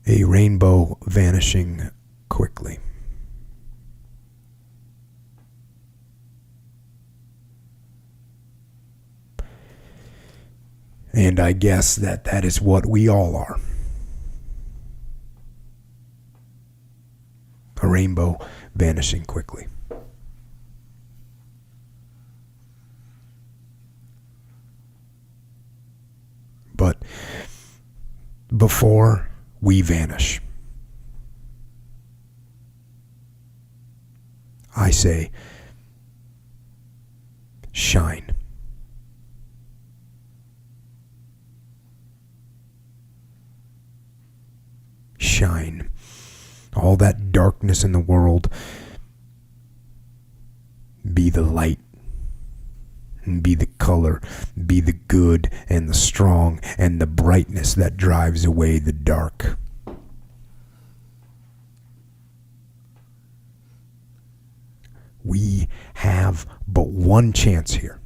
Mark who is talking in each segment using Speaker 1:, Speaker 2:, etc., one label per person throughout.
Speaker 1: A rainbow vanishing quickly. And I guess that is what we all are. A rainbow vanishing quickly. But before we vanish, I say, shine. Shine. All that darkness in the world, be the light. And be the color, be the good and the strong and the brightness that drives away the dark. We have but one chance here.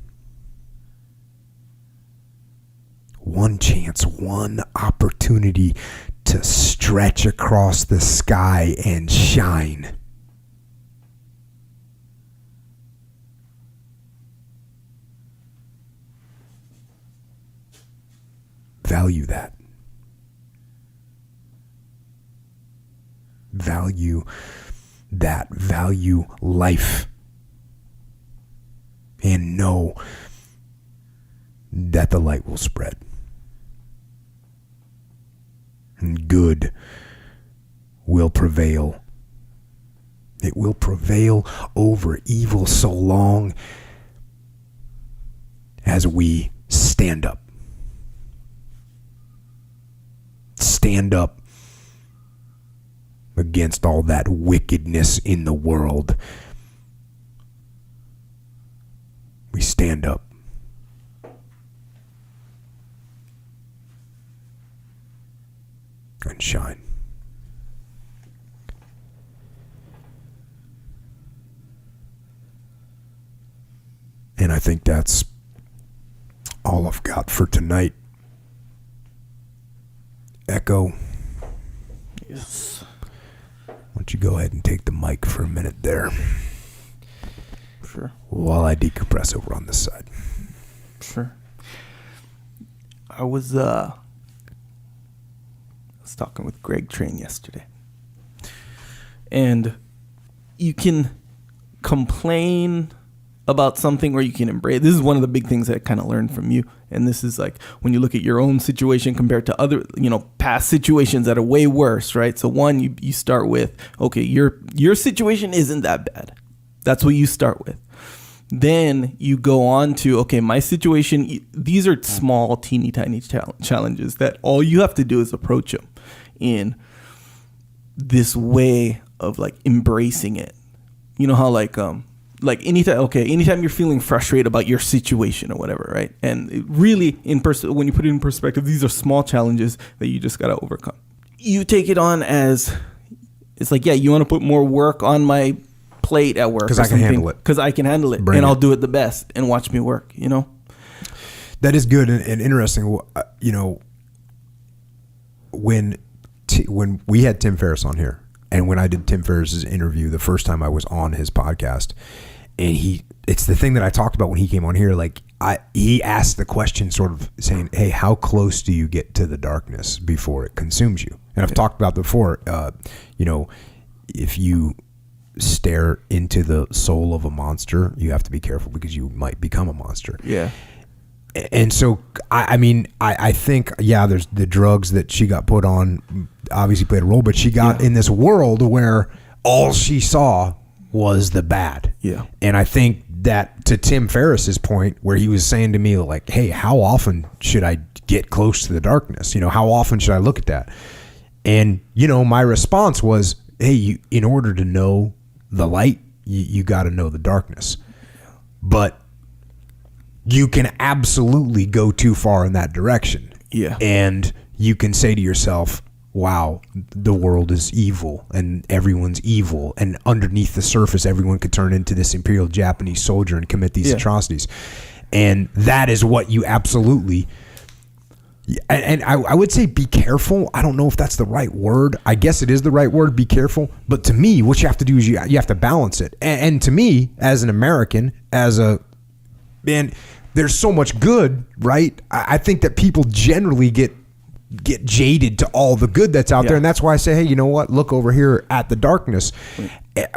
Speaker 1: One chance, one opportunity to stretch across the sky and shine. Value that. Value that. Value life. And know that the light will spread. And good will prevail. It will prevail over evil so long as we stand up. Stand up against all that wickedness in the world. We stand up. And shine. And I think that's all I've got for tonight. Echo.
Speaker 2: Yes.
Speaker 1: Why don't you go ahead and take the mic for a minute there?
Speaker 2: Sure.
Speaker 1: While I decompress over on this side.
Speaker 2: Sure. I was talking with Greg Train yesterday. And you can complain about something or you can embrace. This is one of the big things that I kind of learned from you. And this is like when you look at your own situation compared to other, past situations that are way worse, right? So one, you start with, okay, your situation isn't that bad. That's what you start with. Then you go on to, okay, my situation, these are small, teeny tiny challenges that all you have to do is approach them in this way of like embracing it. You know how anytime you're feeling frustrated about your situation or whatever, right? And it really, when you put it in perspective, these are small challenges that you just got to overcome. You take it on as, it's like, yeah, you want to put more work on my plate at work.
Speaker 1: Because I can handle it.
Speaker 2: Because I can handle it. Bring and it. I'll do it the best and watch me work,
Speaker 1: That is good and interesting. When we had Tim Ferriss on here, and when I did Tim Ferriss's interview the first time I was on his podcast, and it's the thing that I talked about when he came on here, he asked the question sort of saying, hey, how close do you get to the darkness before it consumes you? And I've talked about before, if you stare into the soul of a monster, you have to be careful because you might become a monster.
Speaker 2: Yeah.
Speaker 1: And so, I think, there's the drugs that she got put on obviously played a role, but she got in this world where all she saw was the bad.
Speaker 2: Yeah.
Speaker 1: And I think that to Tim Ferriss's point where he was saying to me like, hey, how often should I get close to the darkness? How often should I look at that? And, my response was, hey, in order to know the light, you got to know the darkness. But you can absolutely go too far in that direction.
Speaker 2: Yeah.
Speaker 1: And you can say to yourself, wow, the world is evil and everyone's evil. And underneath the surface, everyone could turn into this Imperial Japanese soldier and commit these atrocities. And that is what you absolutely, And I would say be careful. I don't know if that's the right word. I guess it is the right word, be careful. But to me, what you have to do is you have to balance it. And to me, as an American, man, there's so much good, right? I think that people generally get jaded to all the good that's out there. And that's why I say, hey, you know what? Look over here at the darkness.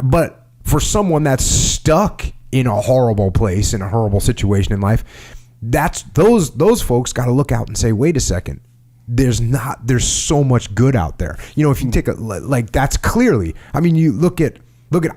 Speaker 1: But for someone that's stuck in a horrible place, in a horrible situation in life, that's those folks got to look out and say, wait a second, there's so much good out there. You know, if you take that's clearly, I mean, you look at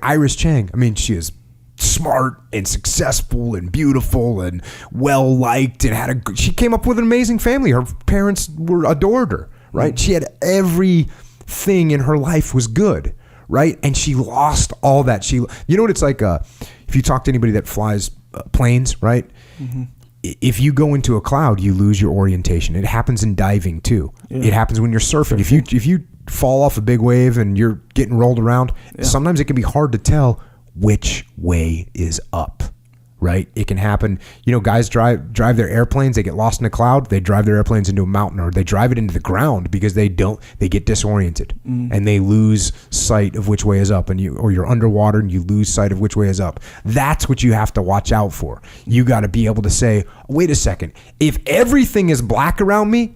Speaker 1: Iris Chang. I mean, she is smart and successful and beautiful and well liked and she came up with an amazing family. Her parents adored her, right? She had everything in her life was good, right? And she lost all that. You know what it's like, if you talk to anybody that flies planes, right? Mm-hmm. If you go into a cloud, you lose your orientation. It happens in diving too. Yeah. It happens when you're surfing. If you fall off a big wave and you're getting rolled around, sometimes it can be hard to tell which way is up, right? It can happen. You know, guys drive their airplanes, they get lost in a cloud, they drive their airplanes into a mountain, or they drive it into the ground because they get disoriented and they lose sight of which way is up, or you're underwater and you lose sight of which way is up. That's what you have to watch out for. You got to be able to say, wait a second, if everything is black around me,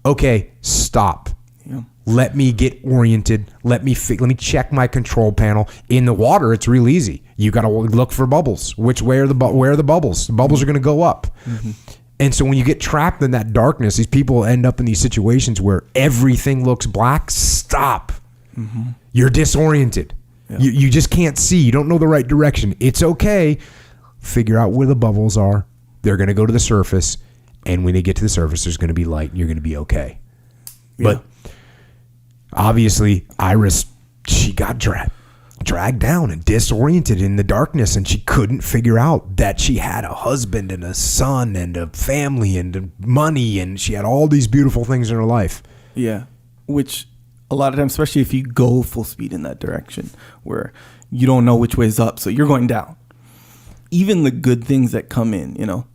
Speaker 1: okay, stop. Yeah. Let me get oriented. Let me check my control panel. In the water, it's real easy. You got to look for bubbles. Which way are where are the bubbles? The bubbles are going to go up. Mm-hmm. And so when you get trapped in that darkness, these people end up in these situations where everything looks black. Stop. Mm-hmm. You're disoriented. Yeah. You just can't see. You don't know the right direction. It's okay. Figure out where the bubbles are. They're going to go to the surface. And when they get to the surface, there's going to be light. And you're going to be okay. Yeah. But obviously, Iris, she got dragged down and disoriented in the darkness, and she couldn't figure out that she had a husband and a son and a family and money, and she had all these beautiful things in her life. Yeah, which a lot of times, especially if you go full speed in that direction, where you don't know which way is up, so you're going down. Even the good things that come in, you know,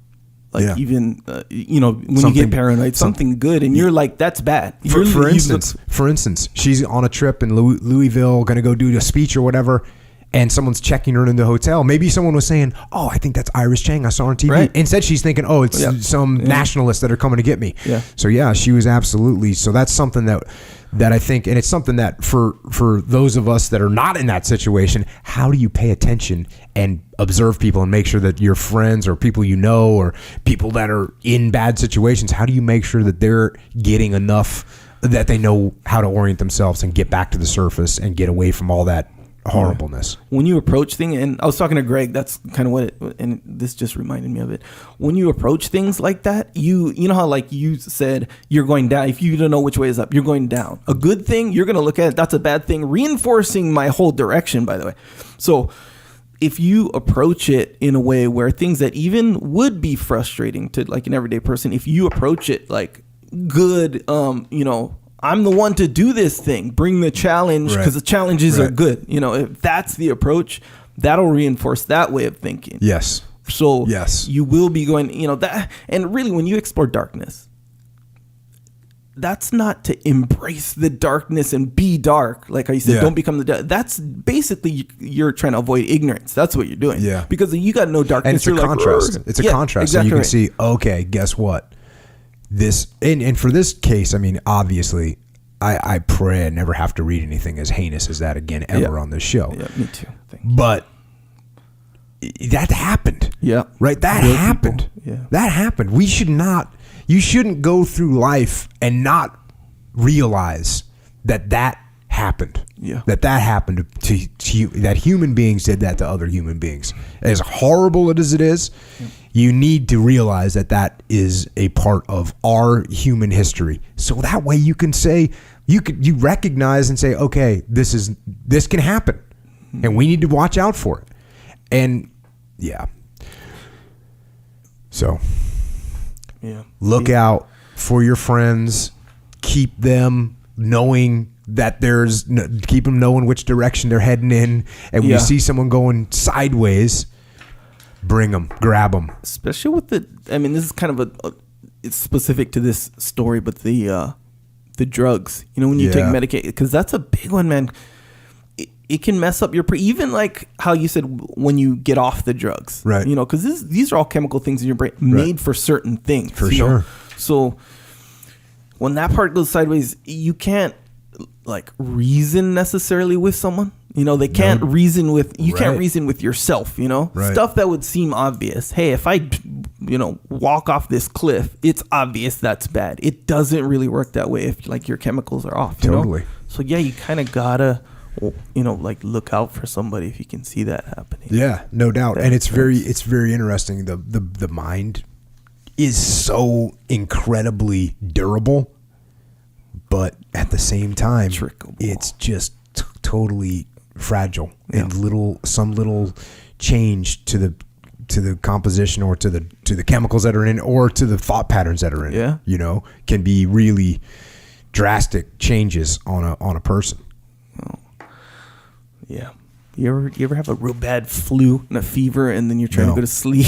Speaker 1: like even, when you get paranoid, something good, and you're like, that's bad. For instance, she's on a trip in Louisville, going to go do a speech or whatever, and someone's checking her in the hotel. Maybe someone was saying, oh, I think that's Iris Chang. I saw her on TV. Right. Instead, she's thinking, oh, it's some nationalists that are coming to get me. Yeah. So, she was absolutely. So that's something that I think, and it's something that for those of us that are not in that situation, how do you pay attention and observe people and make sure that your friends or people you know or people that are in bad situations, how do you make sure that they're getting enough that they know how to orient themselves and get back to the surface and get away from all that horribleness? When you approach things, and I was talking to Greg, that's kind of and this just reminded me of it. When you approach things like that, you know how like you said, you're going down. If you don't know which way is up, you're going down. A good thing, you're going to look at it, that's a bad thing, reinforcing my whole direction, by the way. So if you approach it in a way where things that even would be frustrating to like an everyday person, if you approach it like good, I'm the one to do this thing. Bring the challenge, because the challenges are good. You know, if that's the approach, that'll reinforce that way of thinking. Yes. So you will be going, that. And really, when you explore darkness, that's not to embrace the darkness and be dark. Like I said, don't become the. That's basically you're trying to avoid ignorance. That's what you're doing. Yeah. Because you got no darkness. And it's a contrast. It's a contrast. Exactly, so you can see, okay, guess what? This and for this case, I mean, obviously, I pray I never have to read anything as heinous as that again ever on this show. Yeah, me too. But that happened. Yeah, right. That happened. Yeah, that happened. We should not. You shouldn't go through life and not realize that happened. Yeah, that happened to that human beings did that to other human beings. As horrible as it is. Yeah. You need to realize that is a part of our human history. So that way you can say, you recognize and say, okay, this can happen and we need to watch out for it. And so look out for your friends, keep them knowing that keep them knowing which direction they're heading in. And when you see someone going sideways, bring them, grab them. Especially with this is kind of
Speaker 2: it's specific to this story, but the drugs, you know, when you take medication, because that's a big one, man. It can mess up your even like how you said when you get off the drugs,
Speaker 1: right?
Speaker 2: You know, because these are all chemical things in your brain made for certain things,
Speaker 1: for sure.
Speaker 2: Know? So when that part goes sideways, you can't like reason necessarily with someone. You know, they can't reason with you. Can't reason with yourself. You know, stuff that would seem obvious. Hey, if I, you know, walk off this cliff, it's obvious that's bad. It doesn't really work that way if like your chemicals are off.
Speaker 1: Totally.
Speaker 2: You know? So yeah, you kind of gotta, you know, like look out for somebody if you can see that happening.
Speaker 1: Yeah, no doubt. And it's very interesting. The mind is so incredibly durable, but at the same time, it's just totally fragile. And some little change to the composition or to the chemicals that are in, or to the thought patterns that are in it, you know, can be really drastic changes on a person.
Speaker 2: Oh. Yeah. You ever have a real bad flu and a fever, and then you're trying to go to sleep?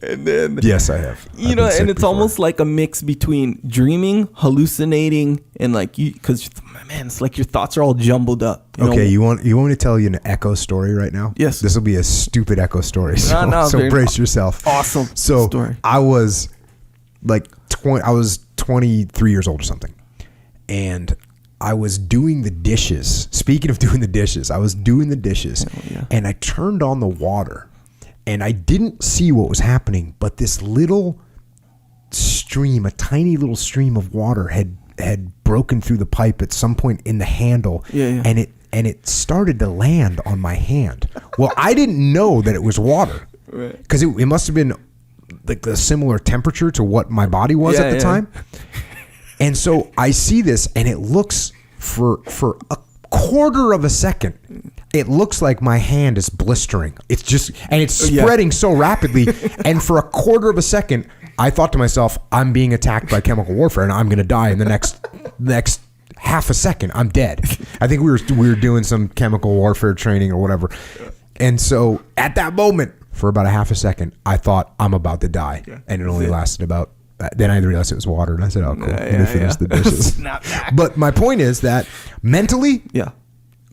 Speaker 2: And then
Speaker 1: yes, I have.
Speaker 2: You know, and it's almost like a mix between dreaming, hallucinating, and like because man, it's like your thoughts are all jumbled up.
Speaker 1: You want me to tell you an echo story right now?
Speaker 2: Yes.
Speaker 1: This will be a stupid echo story. So brace yourself.
Speaker 2: Awesome.
Speaker 1: So
Speaker 2: story.
Speaker 1: I was like 23 years old or something, and I was doing the dishes. Speaking of doing the dishes, I was doing the dishes, and I turned on the water. And I didn't see what was happening, but this little stream, a tiny little stream of water had broken through the pipe at some point in the handle, and it started to land on my hand. Well, I didn't know that it was water, because it must have been like a similar temperature to what my body was at the time. And so I see this, and it looks for a quarter of a second, it looks like my hand is blistering. It's just, and it's spreading so rapidly. And for a quarter of a second, I thought to myself, I'm being attacked by chemical warfare, and I'm going to die in the next half a second. I'm dead. I think we were doing some chemical warfare training or whatever. And so at that moment, for about a half a second, I thought I'm about to die, and it only lasted about. Then I realized it was water, and I said, "Oh, cool." Let me finish the dishes. But my point is that mentally,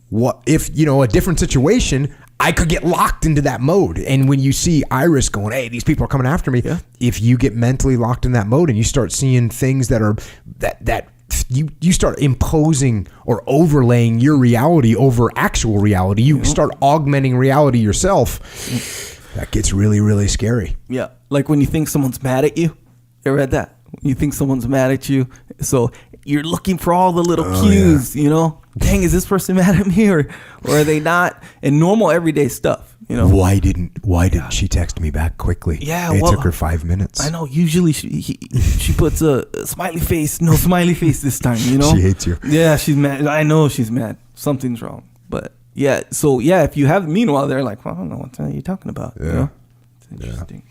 Speaker 1: what if, you know, a different situation, I could get locked into that mode. And when you see Iris going, "Hey, these people are coming after me," if you get mentally locked in that mode and you start seeing things that are that you start imposing or overlaying your reality over actual reality, you start augmenting reality yourself. That gets really, really scary.
Speaker 2: Yeah, like when you think someone's mad at you. Ever had that? You think someone's mad at you, so you're looking for all the little cues, you know? Dang, is this person mad at me, or are they not? And normal everyday stuff, you know?
Speaker 1: Why didn't she text me back quickly?
Speaker 2: Yeah,
Speaker 1: it took her 5 minutes.
Speaker 2: I know. Usually she puts a smiley face. No smiley face this time, you know?
Speaker 1: She hates you.
Speaker 2: Yeah, she's mad. I know she's mad. Something's wrong. But yeah, so yeah, if you have, meanwhile, they're like, well, I don't know what you're talking about.
Speaker 1: Yeah.
Speaker 2: You know? It's interesting.